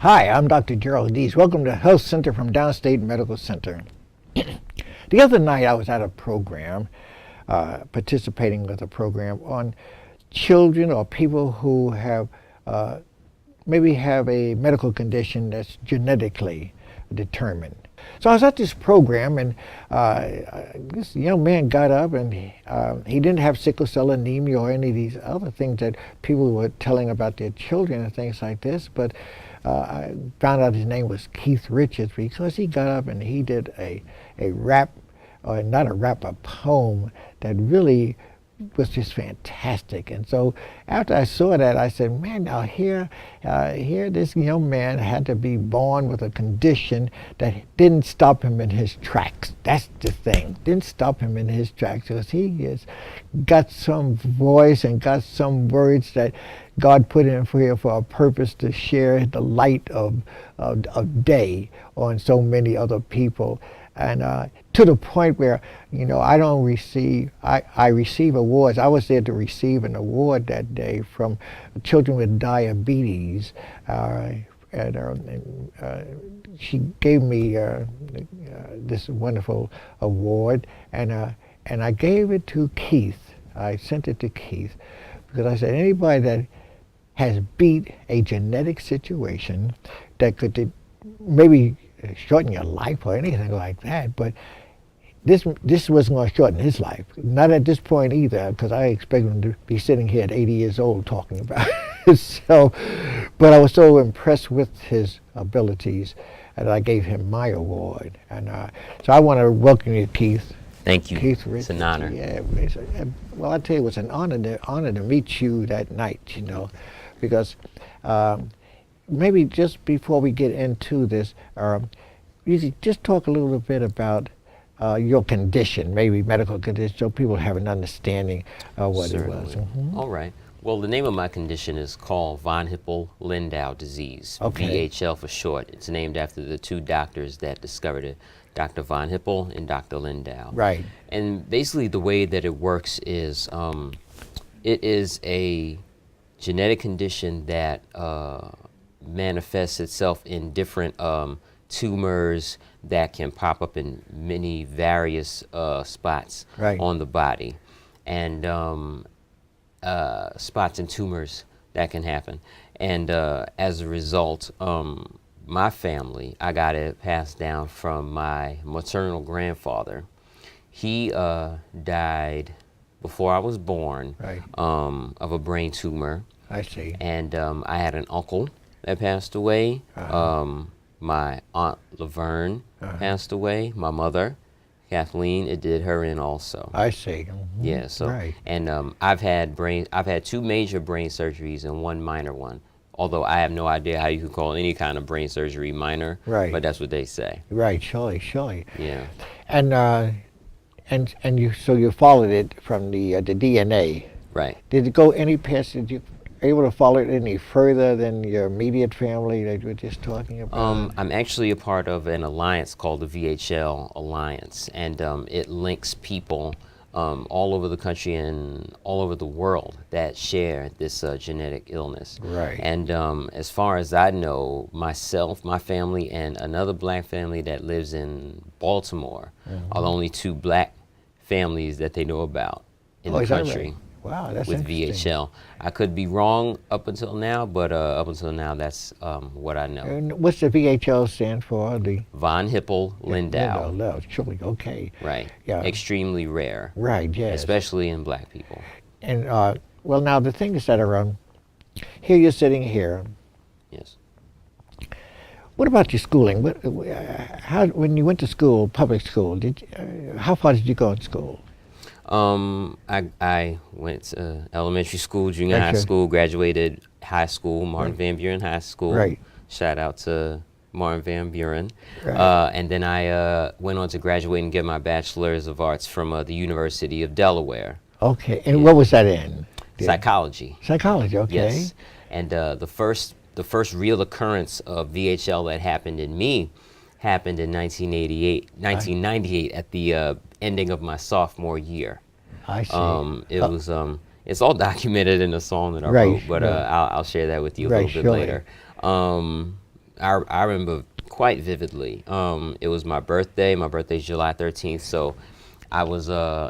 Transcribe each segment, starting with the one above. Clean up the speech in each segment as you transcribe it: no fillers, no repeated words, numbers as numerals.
Hi, I'm Dr. Gerald Dees. Welcome to Health Center from Downstate Medical Center. The other night I was at a program, participating with a program on children or people who have maybe have a medical condition that's genetically determined. So I was at this program, and this young man got up, and he didn't have sickle cell anemia or any of these other things that people were telling about their children and things like this, but I found out his name was Keith Richards because he got up and he did a rap, or not a rap, a poem that really was just fantastic. And so after I saw that, I said, man, now here this young man had to be born with a condition that didn't stop him in his tracks. That's the thing. Didn't stop him in his tracks, because he has got some voice and got some words that God put in for here for a purpose to share the light of day on so many other people. And to the point where, you know, I receive awards. I was there to receive an award that day from children with diabetes. She gave me this wonderful award, and I gave it to Keith. I sent it to Keith because I said, anybody that has beat a genetic situation that could maybe shorten your life or anything like that, but this wasn't going to shorten his life. Not at this point either, because I expect him to be sitting here at 80 years old talking about it. So, but I was so impressed with his abilities that I gave him my award. And so I want to welcome you, Keith. Thank you. Keith Richards. It's an honor. Yeah. Well, I tell you, it was an honor to meet you that night. You know, because. Maybe just before we get into this, you just talk a little bit about your condition, maybe medical condition, so people have an understanding of what Certainly. it was. Mm-hmm. All right. Well, the name of my condition is called von Hippel-Lindau disease, Okay. VHL for short. It's named after the two doctors that discovered it, Dr. von Hippel and Dr. Lindau. Right. And basically the way that it works is it is a genetic condition that manifests itself in different tumors that can pop up in many various spots Right. on the body, and spots and tumors that can happen. And as a result, my family, I got it passed down from my maternal grandfather. He died before I was born. Right. Of a brain tumor. I see. And I had an uncle that passed away. My aunt Laverne passed away. My mother, Kathleen, it did her in also. I see. Mm-hmm. Yeah. So, right. and I've had two major brain surgeries and one minor one. Although I have no idea how you could call any kind of brain surgery minor. Right. But that's what they say. Right. Surely. Yeah. And you followed it from the DNA. Right. Did it go any past? Did you able to follow it any further than your immediate family that you were just talking about? I'm actually a part of an alliance called the VHL Alliance, and it links people all over the country and all over the world that share this genetic illness. Right. And as far as I know, myself, my family, and another black family that lives in Baltimore are the only two black families that they know about in the country. Right? Wow, that's with interesting. VHL. I could be wrong up until now, but up until now, that's what I know. And what's the VHL stand for? The Von Hippel-Lindau. Lindau, surely, okay. Right. Yeah. Extremely rare. Right, yes. Especially in black people. And, well, now the thing is that here you're sitting here. Yes. What about your schooling? When you went to school, public school, how far did you go in school? I went to elementary school, junior high school, graduated high school, Martin Van Buren High School. Right. Shout out to Martin Van Buren. Right. And then I went on to graduate and get my Bachelor's of Arts from the University of Delaware. Okay, and what was that in? Psychology. Psychology, okay. Yes. And the first real occurrence of VHL that happened in me happened in 1998 at the ending of my sophomore year. I see. It's all documented in a song that I wrote, but I'll share that with you a little bit later. I remember quite vividly. It was my birthday. My birthday's July 13th, so I was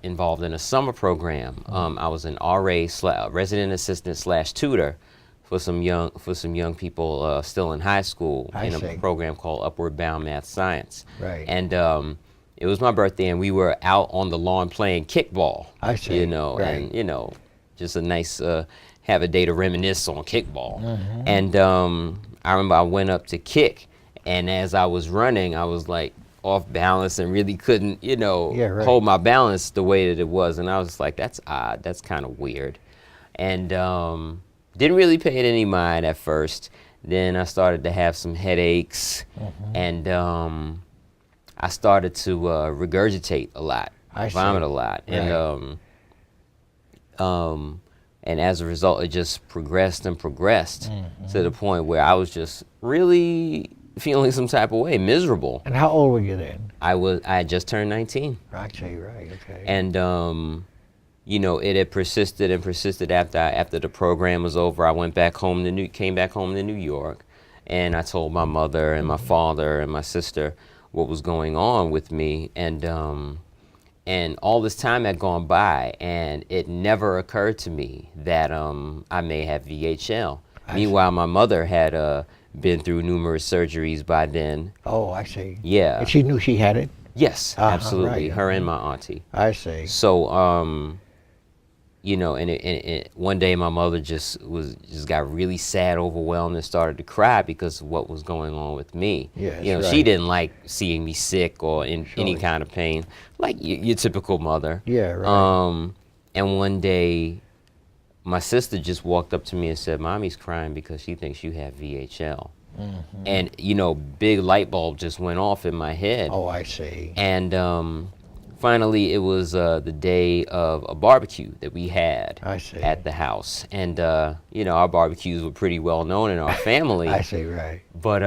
involved in a summer program. I was an resident assistant slash tutor for some young people still in high school in a program called Upward Bound Math Science. Right. And it was my birthday, and we were out on the lawn playing kickball. I see. Right. And just a nice have a day to reminisce on kickball. Mm-hmm. And I remember I went up to kick, and as I was running, I was like off balance and really couldn't, hold my balance the way that it was. And I was like, that's odd. That's kind of weird. And didn't really pay it any mind at first. Then I started to have some headaches, and I started to regurgitate a lot, vomit a lot, right. and as a result, it just progressed and progressed to the point where I was just really feeling some type of way, miserable. And how old were you then? I had just turned 19. Actually, right, okay. And it had persisted and persisted after the program was over. I came back home to New York, and I told my mother and my father and my sister what was going on with me, and all this time had gone by, and it never occurred to me that I may have VHL. Meanwhile, my mother had been through numerous surgeries by then. Oh, I see. Yeah. And she knew she had it? Yes, absolutely. Right. Her and my auntie. I see. So, and one day my mother just got really sad, overwhelmed, and started to cry because of what was going on with me. Yes, She didn't like seeing me sick or in any kind of pain, like your typical mother. Yeah, right. And one day, my sister just walked up to me and said, "Mommy's crying because she thinks you have VHL." And big light bulb just went off in my head. Oh, I see. And finally, it was the day of a barbecue that we had at the house. And, our barbecues were pretty well known in our family. I see, right. But,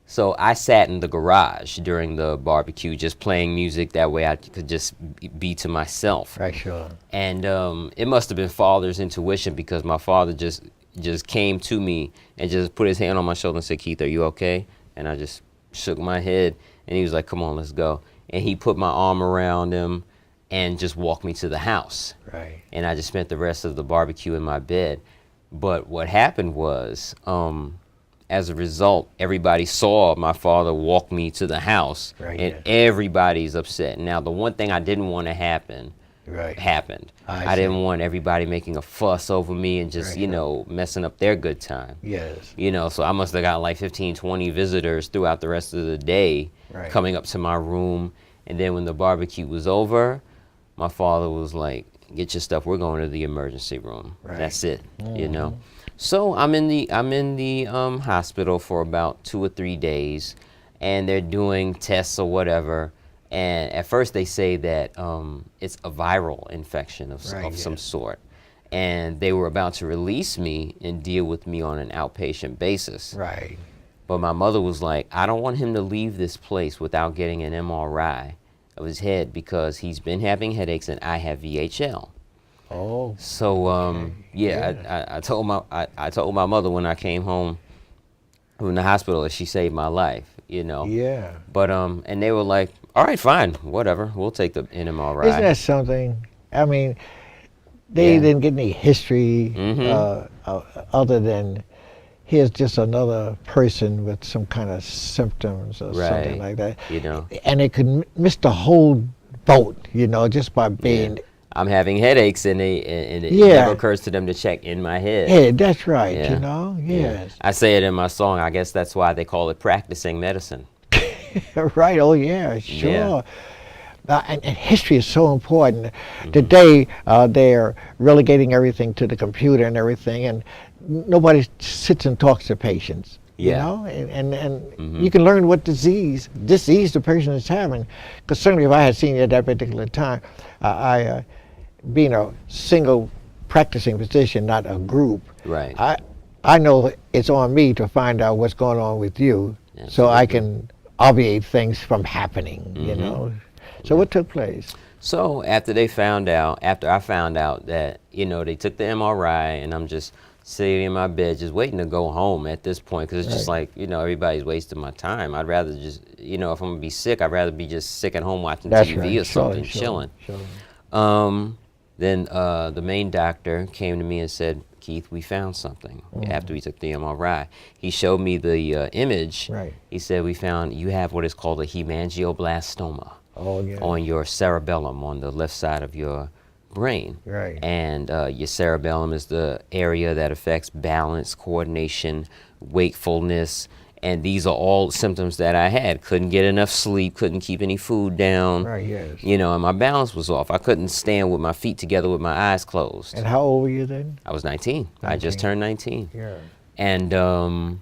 so I sat in the garage during the barbecue just playing music. That way I could just be to myself. Right, sure. And it must have been Father's intuition, because my father just came to me and just put his hand on my shoulder and said, "Keith, are you okay?" And I just shook my head, and he was like, "Come on, let's go." And he put my arm around him and just walked me to the house. Right. And I just spent the rest of the barbecue in my bed. But what happened was, as a result, everybody saw my father walk me to the house, and everybody's upset. Now, the one thing I didn't want to happen happened. I didn't want everybody making a fuss over me and just, messing up their good time. Yes. So I must have got like 15, 20 visitors throughout the rest of the day coming up to my room. And then when the barbecue was over, my father was like, "Get your stuff. We're going to the emergency room." That's it, So I'm in the hospital for about 2 or 3 days, and they're doing tests or whatever. And at first they say that it's a viral infection of some sort. And they were about to release me and deal with me on an outpatient basis. Right. But my mother was like, "I don't want him to leave this place without getting an MRI of his head, because he's been having headaches and I have VHL." Oh. So I told my mother when I came home from the hospital that she saved my life, Yeah. But and they were like, "All right, fine, whatever, we'll take the MRI." Isn't that something? I mean, they didn't get any history other than here's just another person with some kind of symptoms or something like that. And it could miss the whole boat, just by being. I'm having headaches, and it never occurs to them to check in my head. Yeah, that's right, Yes. I say it in my song. I guess that's why they call it practicing medicine. Right, oh yeah, sure. And history is so important. Today, they're relegating everything to the computer and everything, and nobody sits and talks to patients. And you can learn what disease the person is having. Because certainly if I had seen you at that particular time, I being a single practicing physician, not a group, I know it's on me to find out what's going on with you, so I can obviate things from happening, So what took place? So after I found out that, they took the MRI, and I'm just sitting in my bed, just waiting to go home at this point, because it's just Right. like, everybody's wasting my time. I'd rather just, if I'm gonna be sick, I'd rather be just sick at home watching That's TV right. or something, chilling. Sure. Then the main doctor came to me and said, Keith, we found something. After we took the MRI, he showed me the image. Right. He said, we found you have what is called a hemangioblastoma Oh, yeah. on your cerebellum, on the left side of your brain. Right. And your cerebellum is the area that affects balance, coordination, wakefulness. And these are all symptoms that I had. Couldn't get enough sleep, couldn't keep any food down. Right, yes. And my balance was off. I couldn't stand with my feet together with my eyes closed. And how old were you then? I was 19. I just turned 19. Yeah. And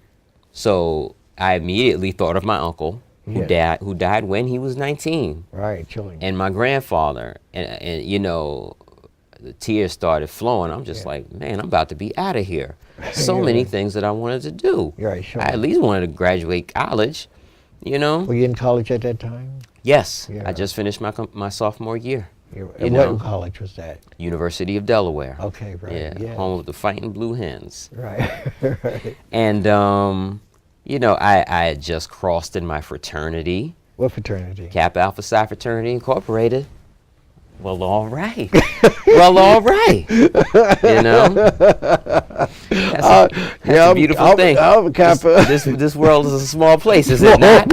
so I immediately thought of my uncle who died when he was 19. Right, chilling. And my grandfather, and the tears started flowing. I'm just like, man, I'm about to be out of here. So many things that I wanted to do. Right, sure. I at least wanted to graduate college, Were you in college at that time? Yes, Yeah. I just finished my sophomore year. And what college was that? University of Delaware. Okay, right. Yeah, home of the Fighting Blue Hens. Right. Right. And, I had just crossed in my fraternity, What fraternity? Kappa Alpha Psi Fraternity Incorporated. Well, all right. Well, all right. That's a beautiful thing. I'm a Kappa. This world is a small place, is it not?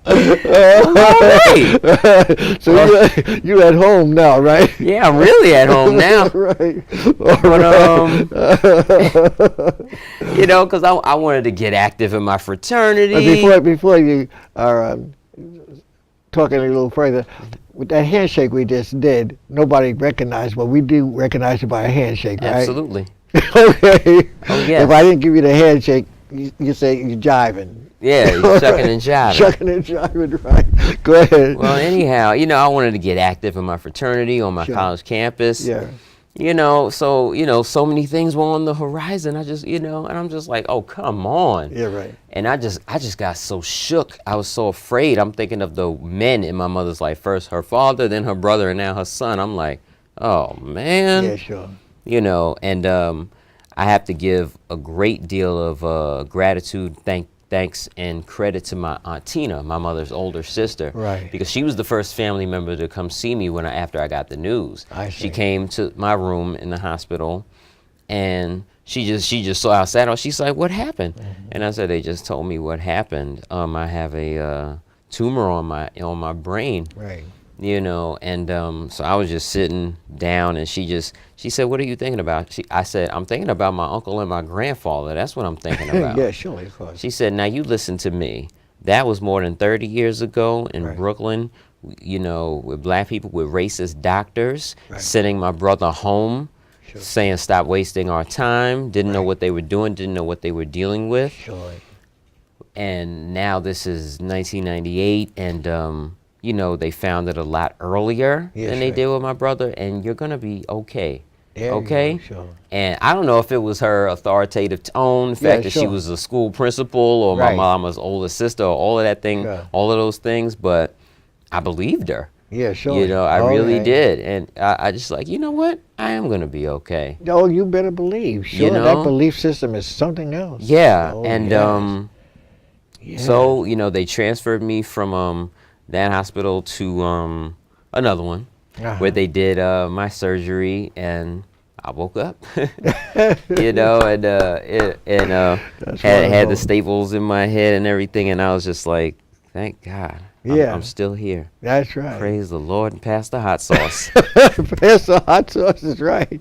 All right. So you at home now, right? Yeah, I'm really at home now. Right. But because I wanted to get active in my fraternity. Before you are talking a little further, with that handshake we just did, nobody recognized, but we do recognize it by a handshake, right? Absolutely. Okay. Oh, yes. If I didn't give you the handshake, you say you're jiving. Yeah, you're shucking and jiving. Shucking and jiving, right. Go ahead. Well, anyhow, I wanted to get active in my fraternity on my college campus. Yeah. So many things were on the horizon. I just, and I'm just like, oh, come on. Yeah, right. And I just got so shook. I was so afraid. I'm thinking of the men in my mother's life. First her father, then her brother, and now her son. I'm like, oh, man. Yeah, sure. And I have to give a great deal of gratitude, thanks, and credit to my Aunt Tina, my mother's older sister. Right. Because she was the first family member to come see me after I got the news. I see. She came to my room in the hospital, and she just saw how sad I was. She's like, what happened? Mm-hmm. And I said, they just told me what happened. I have a tumor on my brain. Right. And so I was just sitting down, and she said, what are you thinking about? I said, I'm thinking about my uncle and my grandfather. That's what I'm thinking about. Yeah, surely, of course. She said, now you listen to me. That was more than 30 years ago in Brooklyn, with black people, with racist doctors, sending my brother home, saying stop wasting our time, didn't know what they were doing, didn't know what they were dealing with. Sure. And now this is 1998, and they found it a lot earlier than they did with my brother, and you're going to be okay. Yeah, Okay? sure. And I don't know if it was her authoritative tone, the fact that she was a school principal, or my mama's older sister, or all of that thing, all of those things, but I believed her. Yeah, sure. I really did. And I just like, you know what? I am going to be okay. Oh, you better believe. Sure, that belief system is something else. Yeah. Oh, and so, they transferred me from that hospital to another one where they did my surgery, and I woke up, and had the staples in my head and everything, and I was just like, thank God, I'm still here. That's right. Praise the Lord, and pass the hot sauce. Pass the hot sauce is right.